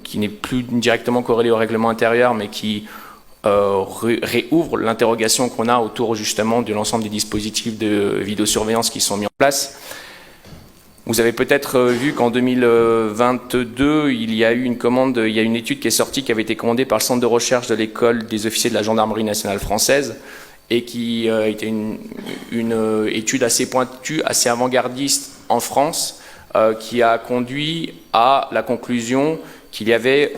qui n'est plus directement corrélé au règlement intérieur, mais qui réouvre l'interrogation qu'on a autour justement de l'ensemble des dispositifs de vidéosurveillance qui sont mis en place. Vous avez peut-être vu qu'en 2022, il y a eu une étude qui est sortie, qui avait été commandée par le centre de recherche de l'école des officiers de la gendarmerie nationale française, et qui était une étude assez pointue, assez avant-gardiste en France, qui a conduit à la conclusion qu'il y avait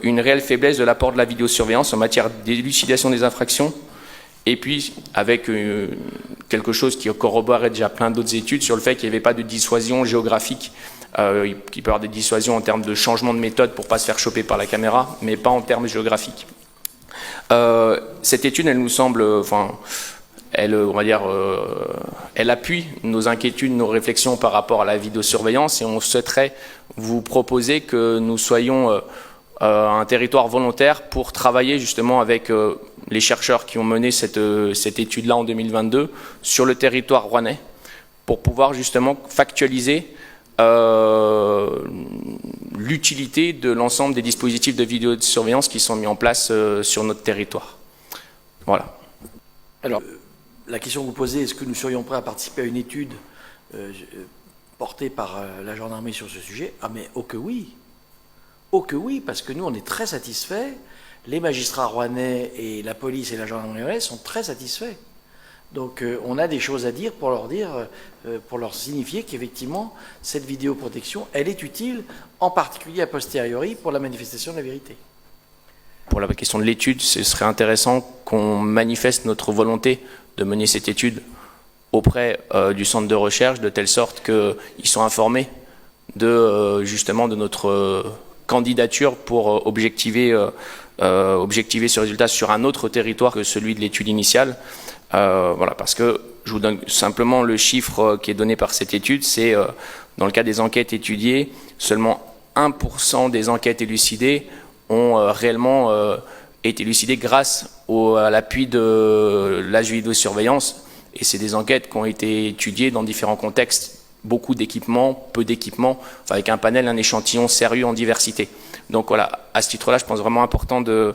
une réelle faiblesse de l'apport de la vidéosurveillance en matière d'élucidation des infractions, et puis avec quelque chose qui corroborait déjà plein d'autres études sur le fait qu'il n'y avait pas de dissuasion géographique. Il peut y avoir des dissuasions en termes de changement de méthode pour ne pas se faire choper par la caméra, mais pas en termes géographiques. Cette étude, elle nous semble, elle appuie nos inquiétudes, nos réflexions par rapport à la vidéosurveillance, et on souhaiterait vous proposer que nous soyons un territoire volontaire pour travailler justement avec les chercheurs qui ont mené cette étude-là en 2022 sur le territoire rouennais, pour pouvoir justement factualiser l'utilité de l'ensemble des dispositifs de vidéosurveillance qui sont mis en place sur notre territoire. Voilà. Alors, la question que vous posez, est-ce que nous serions prêts à participer à une étude portée par la gendarmerie sur ce sujet? Ah mais oh que oui! Oh que oui, parce que nous on est très satisfaits, les magistrats rouennais et la police et la gendarmerie rouennaise sont très satisfaits. Donc on a des choses à dire, pour leur signifier qu'effectivement cette vidéoprotection, elle est utile, en particulier a posteriori pour la manifestation de la vérité. Pour la question de l'étude, ce serait intéressant qu'on manifeste notre volonté de mener cette étude auprès du centre de recherche, de telle sorte qu'ils soient informés justement de notre candidature pour objectiver ce résultat sur un autre territoire que celui de l'étude initiale. Voilà, parce que je vous donne simplement le chiffre qui est donné par cette étude, c'est dans le cas des enquêtes étudiées, seulement 1% des enquêtes élucidées ont réellement été élucidées grâce à l'appui de la vidéosurveillance, et c'est des enquêtes qui ont été étudiées dans différents contextes, beaucoup d'équipements, peu d'équipements, avec un panel, un échantillon sérieux en diversité. Donc voilà, à ce titre-là, je pense vraiment important de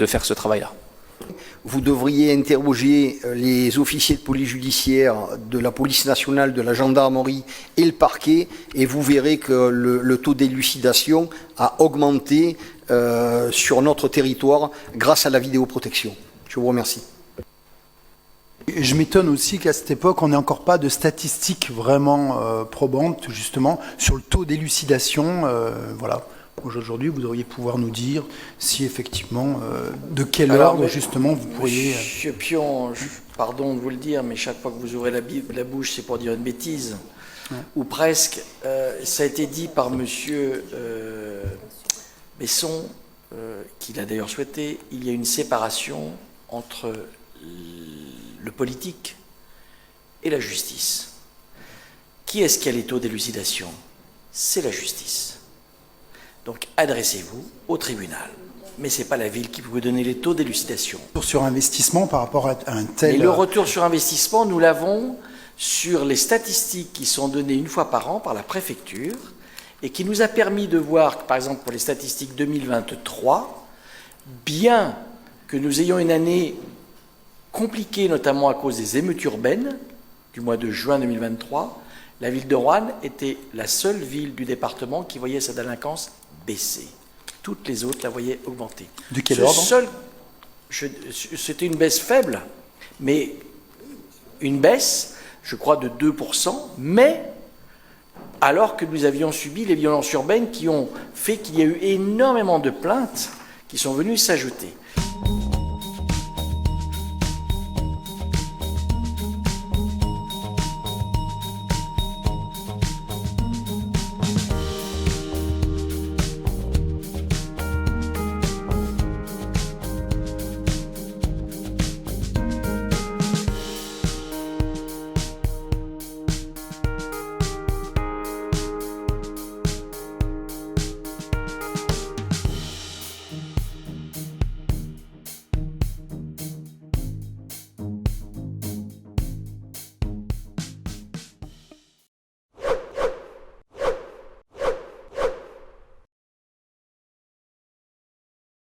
faire ce travail-là. Vous devriez interroger les officiers de police judiciaire de la police nationale, de la gendarmerie et le parquet, et vous verrez que le taux d'élucidation a augmenté sur notre territoire grâce à la vidéoprotection. Je vous remercie. Je m'étonne aussi qu'à cette époque, on n'ait encore pas de statistiques vraiment probantes, justement, sur le taux d'élucidation. Voilà. Aujourd'hui, vous devriez pouvoir nous dire si effectivement, de quel ordre, justement, vous pourriez... Monsieur Pion, pardon de vous le dire, mais chaque fois que vous ouvrez la bouche, c'est pour dire une bêtise, ouais. Ou presque. Ça a été dit par monsieur Besson, qu'il a d'ailleurs souhaité, il y a une séparation entre le politique et la justice. Qui est-ce qui a les taux d'élucidation? C'est la justice. Donc adressez-vous au tribunal. Mais ce n'est pas la ville qui peut vous donner les taux d'élucidation. Retour sur investissement par rapport à un tel... Et le retour sur investissement, nous l'avons sur les statistiques qui sont données une fois par an par la préfecture et qui nous a permis de voir que, par exemple, pour les statistiques 2023, bien que nous ayons une année compliquée, notamment à cause des émeutes urbaines du mois de juin 2023, la ville de Roanne était la seule ville du département qui voyait sa délinquance baisser. Toutes les autres la voyaient augmenter. De quel ordre? C'était une baisse faible, mais une baisse, je crois, de 2%, mais alors que nous avions subi les violences urbaines qui ont fait qu'il y a eu énormément de plaintes qui sont venues s'ajouter.